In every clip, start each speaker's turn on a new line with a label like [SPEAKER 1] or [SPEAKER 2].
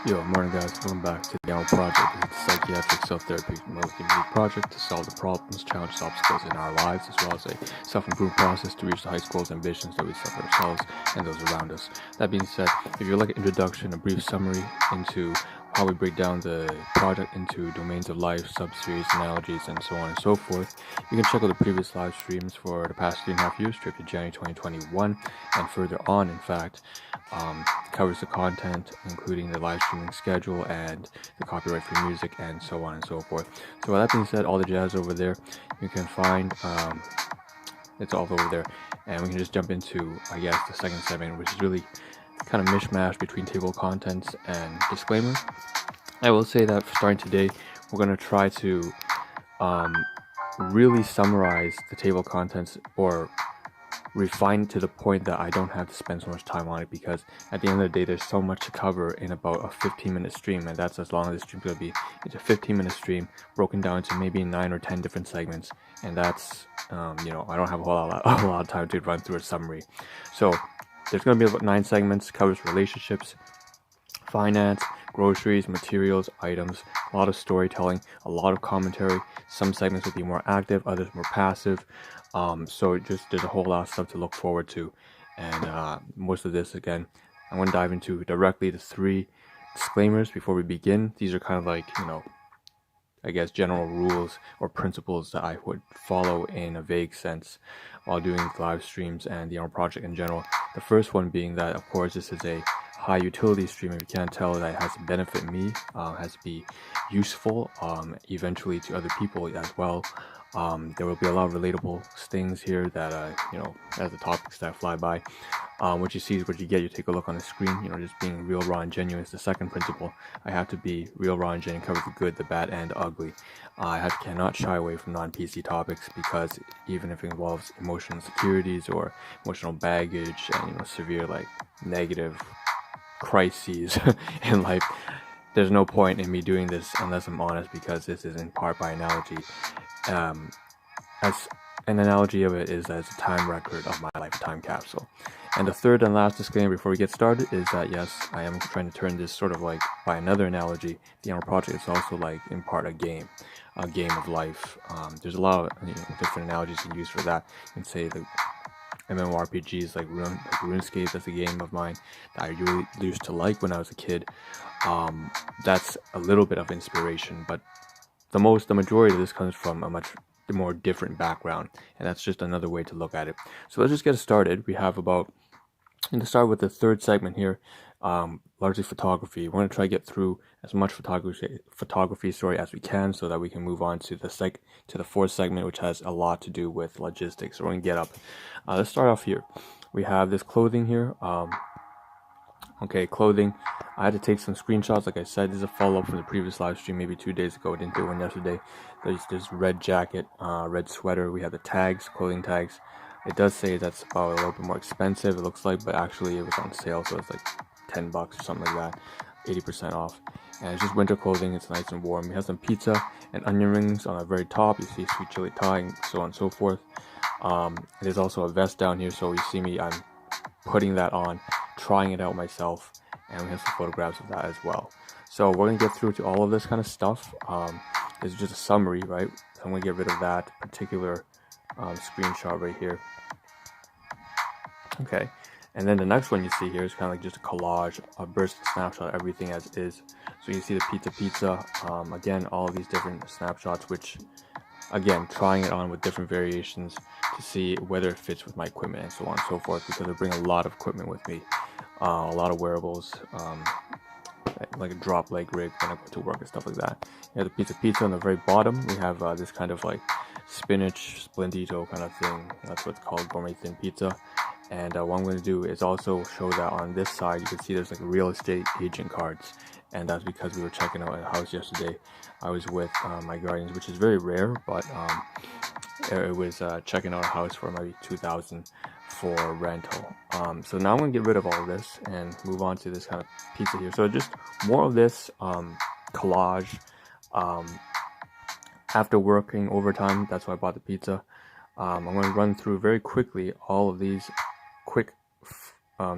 [SPEAKER 1] Yo, morning guys, welcome back to the Ahn Rho Project. It's a psychiatric self-therapeutic multimedia project to solve the problems, challenges, obstacles in our lives, as well as a self-improvement process to reach the high goals and ambitions that we set for ourselves and those around us. That being said, if you'd like an introduction, a brief summary into how we break down the project into domains of life, sub-series, analogies, and so on and so forth, you can check out the previous live streams for the past 3.5 years, straight to January 2021, and further on, in fact, covers the content, including the live streaming schedule and the copyright-free music, and so on and so forth. So with that being said, all the jazz over there, you can find, it's all over there, and we can just jump into, I guess, the second segment, which is really kind of mishmash between table of contents and disclaimers. I will say that starting today, we're going to try to really summarize the table of contents, or refine it to the point that I don't have to spend so much time on it, because at the end of the day, there's so much to cover in about a 15-minute stream, and that's as long as the stream's going to be. It's a 15-minute stream broken down into maybe 9 or 10 different segments, and that's I don't have a whole lot of time to run through a summary. So there's going to be about 9 segments. Covers relationships, finance, groceries, materials, items, a lot of storytelling, a lot of commentary. Some segments will be more active, others more passive. So just there's a whole lot of stuff to look forward to, and most of this, again, I'm going to dive into directly the 3 disclaimers before we begin. These are kind of like, I guess, general rules or principles that I would follow in a vague sense while doing live streams and the Ahn Rho Project in general. The first one being that, of course, this is a high utility stream. If you can't tell, that it has to benefit me, has to be useful eventually to other people as well. There will be a lot of relatable things here that as the topics that fly by. What you see is what you get. You take a look on the screen. Just being real, raw, and genuine is the second principle. I have to be real, raw, and genuine, cover the good, the bad, and the ugly. I cannot shy away from non-PC topics, because even if it involves emotional insecurities or emotional baggage and severe negative crises in life, there's no point in me doing this unless I'm honest, because this is in part by analogy. As an analogy of it is as a time record of my life, a time capsule. And the third and last disclaimer before we get started is that, yes, I am trying to turn this sort of by another analogy. The Ahn Rho Project is also in part a game of life. There's a lot of different analogies you can use for that. You can say MMORPGs like RuneScape. That's a game of mine that I really used to like when I was a kid. That's a little bit of inspiration, but the majority of this comes from a much more different background, and that's just another way to look at it. So let's just get started. We have I'm going to start with the third segment here, largely photography. We're going to try to get through as much photography story as we can, so that we can move on to the fourth segment, which has a lot to do with logistics. So we're going to get up. Let's start off here. We have this clothing here. Clothing. I had to take some screenshots. Like I said, this is a follow-up from the previous live stream, maybe 2 days ago. I didn't do one yesterday. There's this red jacket, red sweater. We have the tags, clothing tags. It does say that's about a little bit more expensive, it looks like, but actually it was on sale, so it's like $10 or something like that, 80% off. And it's just winter clothing. It's nice and warm. We have some pizza and onion rings on the very top. You see sweet chili Thai, and so on and so forth. There's also a vest down here, so you see me, I'm putting that on, trying it out myself, and we have some photographs of that as well. So we're going to get through to all of this kind of stuff. This is just a summary, right? So I'm going to get rid of that particular screenshot right here. Okay, and then the next one you see here is kind of like just a collage, a burst snapshot of everything as is. So you see the pizza, again, all of these different snapshots, which, again, trying it on with different variations to see whether it fits with my equipment and so on and so forth, because I bring a lot of equipment with me, a lot of wearables, like a drop leg rig when I go to work and stuff like that. You have the pizza on the very bottom. We have this kind of spinach splendito kind of thing. That's what's called gourmet thin pizza. And what I'm going to do is also show that on this side you can see there's real estate agent cards, and that's because we were checking out a house yesterday. I was with my guardians, which is very rare, but it was checking out a house for maybe $2,000 for rental. So now I'm going to get rid of all of this and move on to this kind of pizza here. So just more of this collage. After working overtime, that's why I bought the pizza. I'm going to run through very quickly all of these quick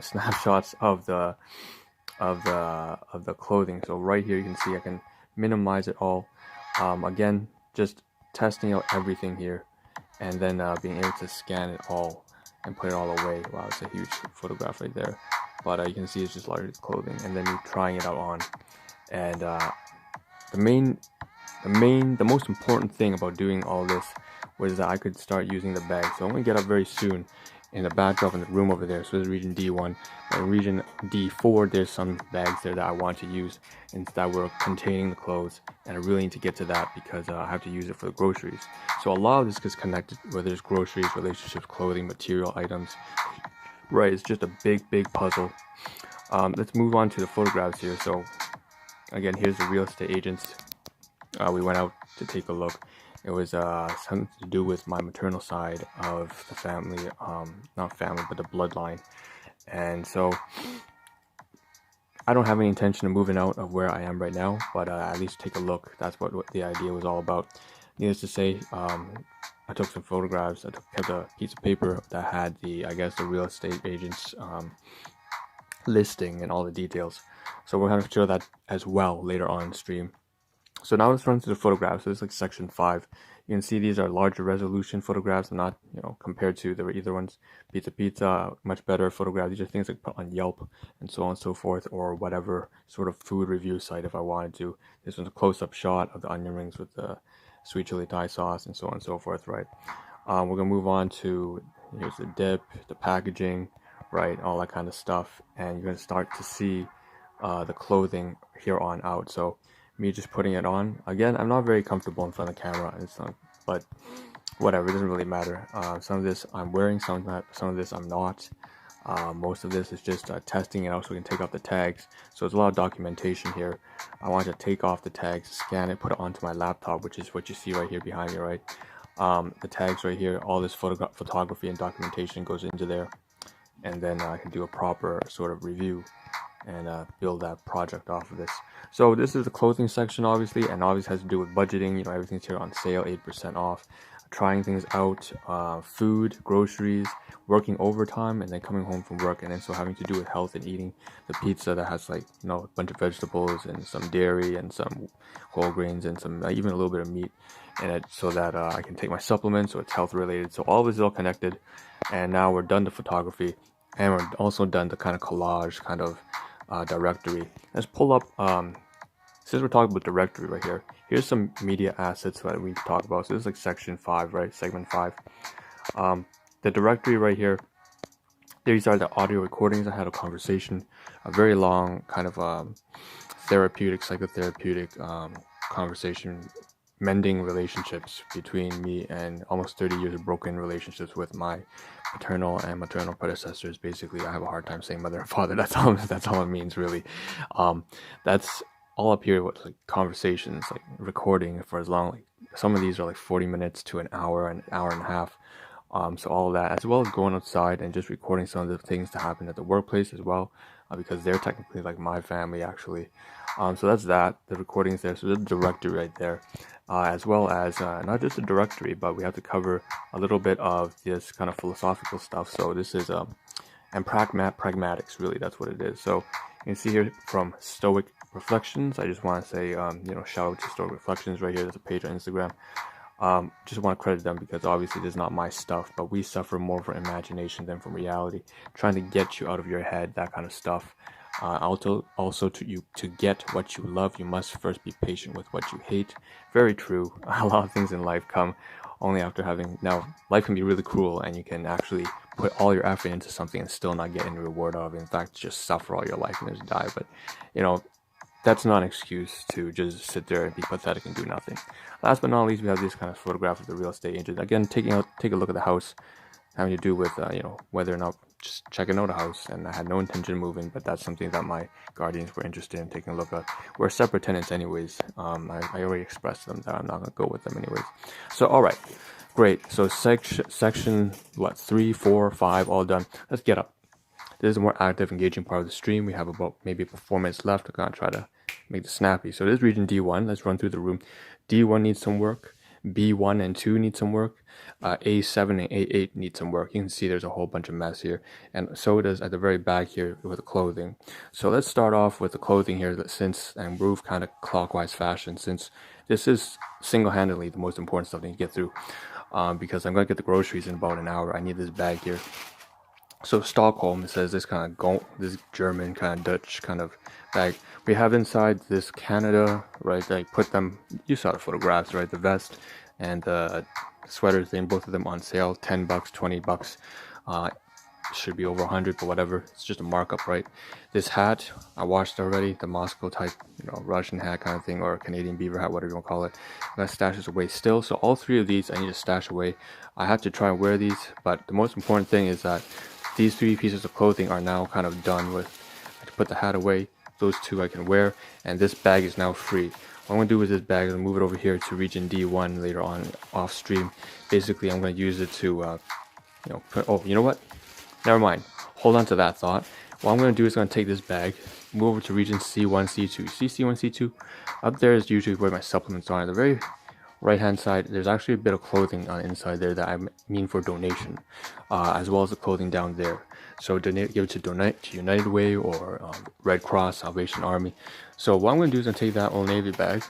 [SPEAKER 1] snapshots of the the clothing. So right here you can see I can minimize it all. Again, just testing out everything here, and then being able to scan it all and put it all away. Wow, it's a huge photograph right there. But you can see it's just largely clothing, and then you trying it out on. And the most important thing about doing all this was that I could start using the bag. So I'm going to get up very soon in the backdrop in the room over there. So this is region D1. In region D4, there's some bags there that I want to use and that were containing the clothes. And I really need to get to that because I have to use it for the groceries. So a lot of this gets connected, whether it's groceries, relationships, clothing, material items. Right, it's just a big puzzle. Let's move on to the photographs here. So again, here's the real estate agents. We went out to take a look. It was something to do with my maternal side of the family, not family, but the bloodline. And so I don't have any intention of moving out of where I am right now, but at least take a look. That's what the idea was all about. Needless to say, I took some photographs. I kept a piece of paper that had the real estate agent's listing and all the details. So we're going to show that as well later on in stream. So now let's run through the photographs. So this is like section 5. You can see these are larger resolution photographs. I'm not, compared to the other ones. Pizza, much better photographs. These are things like put on Yelp and so on and so forth, or whatever sort of food review site if I wanted to. This one's a close-up shot of the onion rings with the sweet chili Thai sauce and so on and so forth, right? We're going to move on to, here's the dip, the packaging, right? All that kind of stuff. And you're going to start to see the clothing here on out. So me just putting it on. Again, I'm not very comfortable in front of the camera, but whatever, it doesn't really matter. Some of this I'm wearing, some of this I'm not. Most of this is just testing it out so we can take off the tags. So there's a lot of documentation here. I want to take off the tags, scan it, put it onto my laptop, which is what you see right here behind me, right? The tags right here, all this photography and documentation goes into there. And then I can do a proper sort of review and build that project off of this. So this is the clothing section, obviously, and obviously has to do with budgeting. Everything's here on sale, 8% off. Trying things out, food, groceries, working overtime, and then coming home from work, and then so having to do with health and eating the pizza that has a bunch of vegetables and some dairy and some whole grains and some even a little bit of meat in it, so that I can take my supplements, so it's health related. So all of this is all connected, and now we're done the photography, and we're also done the kind of collage kind of directory. Let's pull up, since we're talking about directory right here, here's some media assets that we talk about. So this is like section 5, right? Segment 5. The directory right here, these are the audio recordings. I had a conversation, a very long kind of psychotherapeutic conversation, mending relationships between me and almost 30 years of broken relationships with my paternal and maternal predecessors. Basically, I have a hard time saying mother and father. That's all it means, really. That's all up here with like conversations, like recording for as long, like some of these are like 40 minutes to an hour and a half. So all of that, as well as going outside and just recording some of the things that happen at the workplace as well, because they're technically like my family actually. So that's that, the recordings there. So there's a directory right there, as well as not just a directory, but we have to cover a little bit of this kind of philosophical stuff. So this is and pragmatics, really, that's what it is. So you can see here from Stoic Reflections. I just want to say, shout out to Stoic Reflections right here. There's a page on Instagram. Just want to credit them because obviously this is not my stuff, but we suffer more from imagination than from reality, trying to get you out of your head, that kind of stuff. Also to get what you love, you must first be patient with what you hate. Very true. A lot of things in life come only after having. Now, life can be really cruel, and you can actually put all your effort into something and still not get any reward of. In fact, just suffer all your life and just die. But that's not an excuse to just sit there and be pathetic and do nothing. Last but not least, we have this kind of photograph of the real estate agent. Again, take a look at the house, having to do with whether or not just checking out a house. And I had no intention of moving, but that's something that my guardians were interested in taking a look at. We're separate tenants anyways. I already expressed to them that I'm not going to go with them anyways. So all right, great. So section 3, 4, 5, all done. Let's get up. This is a more active, engaging part of the stream. We have about maybe 4 minutes left. We're going to try to make this snappy. So this is region D1. Let's run through the room. D1 needs some work. B1 and 2 need some work. A7 and A8 need some work. You can see there's a whole bunch of mess here, and so does at the very back here with the clothing. So let's start off with the clothing here, and move kind of clockwise fashion, since this is single-handedly the most important stuff to get through. Because I'm going to get the groceries in about an hour. I need this bag here. So Stockholm, it says this kind of this German kind of Dutch kind of bag. We have inside this Canada, right? They put them, you saw the photographs, right? The vest and the sweater thing, both of them on sale, $10, $20. Should be over 100, but whatever. It's just a markup, right? This hat, I washed already, the Moscow type, Russian hat kind of thing, or Canadian beaver hat, whatever you want to call it. I'm gonna stash this away still. So all three of these I need to stash away. I have to try and wear these, but the most important thing is that these three pieces of clothing are now kind of done with. I have to put the hat away. Those two I can wear, and this bag is now free. What I'm going to do with this bag is move it over here to region D1 later on off stream. Basically, I'm going to use it to, oh, you know what? Never mind. Hold on to that thought. What I'm going to do is going to take this bag, move over to region C1, C2. See C1, C2? Up there is usually where my supplements are. At the very right-hand side, there's actually a bit of clothing on inside there that I mean for donation, as well as the clothing down there. So give it to United Way or Red Cross, Salvation Army. So what I'm going to do is I'm take that Old Navy bag,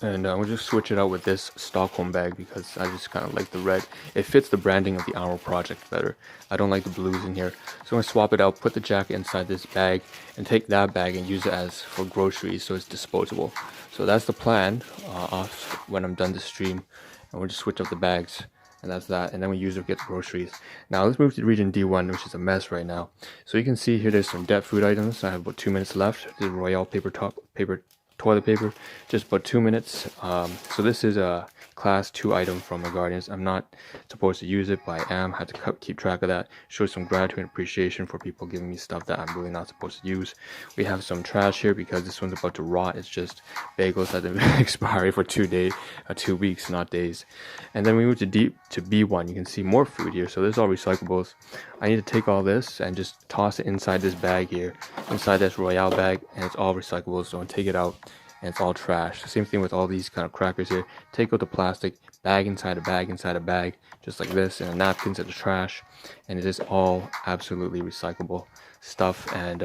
[SPEAKER 1] and I'm going to just switch it out with this Stockholm bag because I just kind of like the red. It fits the branding of the Ahn Rho Project better. I don't like the blues in here. So I'm going to swap it out, put the jacket inside this bag, and take that bag and use it as for groceries so it's disposable. So that's the plan off when I'm done the stream. And we'll just switch up the bags. And that's that, and then we use it to get the groceries. Now let's move to region D1, which is a mess right now. So you can see here there's some debt food items. I have about 2 minutes left. This is Royale toilet paper, just about 2 minutes. So this is a class 2 item from the Guardians. I'm not supposed to use it, but I am. I have to keep track of that. Show some gratitude and appreciation for people giving me stuff that I'm really not supposed to use. We have some trash here because this one's about to rot. It's just bagels that have been expired for 2 weeks, not days. And then we move to B1. You can see more food here. So this is all recyclables. I need to take all this and just toss it inside this bag here, inside this Royale bag, and it's all recyclables. So I'll take it out, and it's all trash. Same thing with all these kind of crackers here. Take out the plastic, bag inside a bag inside a bag, just like this, and napkins at the trash, and it is all absolutely recyclable stuff and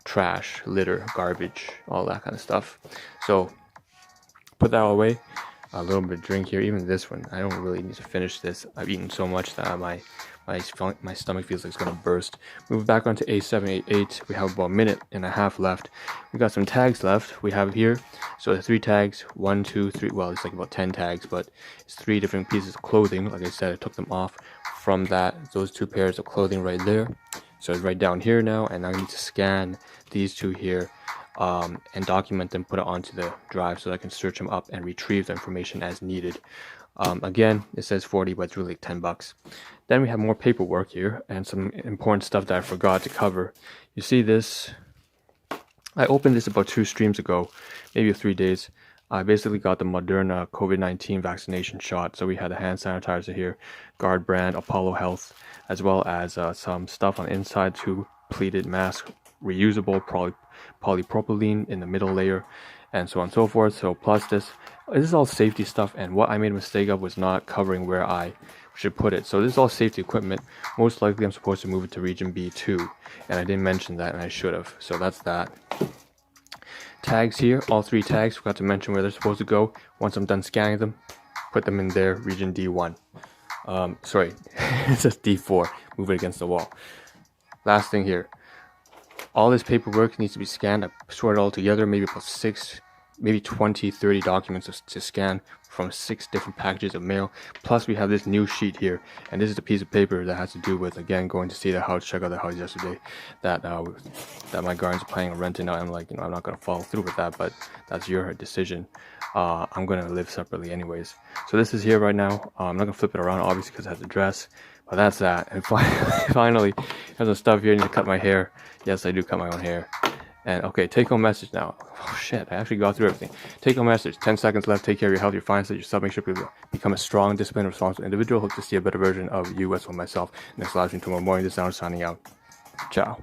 [SPEAKER 1] trash, litter, garbage, all that kind of stuff. So put that all away. A little bit of drink here. Even this one, I don't really need to finish this. I've eaten so much that my stomach feels like it's gonna burst. Move back onto A7, A8. We have about a minute and a half left. We got some tags left. We have here, so the 3 tags, 1, 2, 3. Well, it's like about 10 tags, but it's 3 different pieces of clothing. Like I said, I took them off from those 2 pairs of clothing right there. So it's right down here now, and I need to scan these 2 here. And document them, put it onto the drive so that I can search them up and retrieve the information as needed. Again, it says 40, but it's really like $10. Then we have more paperwork here and some important stuff that I forgot to cover. You see this? I opened this about 2 streams ago, maybe 3 days. I basically got the Moderna COVID-19 vaccination shot. So we had a hand sanitizer here, Guard brand, Apollo Health, as well as some stuff on the inside, 2 pleated masks, reusable polypropylene in the middle layer, and so on and so forth. So plus this is all safety stuff, and what I made a mistake of was not covering where I should put it. So this is all safety equipment. Most likely I'm supposed to move it to region B2, and I didn't mention that, and I should have. So that's that. Tags here, all 3 tags, forgot to mention where they're supposed to go. Once I'm done scanning them, put them in there, region D1. Sorry, it says D4, move it against the wall. Last thing here, all this paperwork needs to be scanned. I sort it all together, maybe about 6, maybe 20, 30 documents to scan from 6 different packages of mail. Plus we have this new sheet here, and this is the piece of paper that has to do with, again, going to see the house, check out the house yesterday, that my Guardians are planning on renting out. I'm like, I'm not going to follow through with that, but that's your decision. I'm going to live separately anyways. So this is here right now. I'm not going to flip it around, obviously, because it has address. But that's that. And finally, there's some stuff here. I need to cut my hair. Yes, I do cut my own hair. And okay, take home message now. Oh shit, I actually got through everything. Take home message. 10 seconds left. Take care of your health, your finances, yourself. Make sure you become a strong, disciplined, responsible individual. Hope to see a better version of you as well myself. Next live stream tomorrow morning. This is Ahn signing out. Ciao.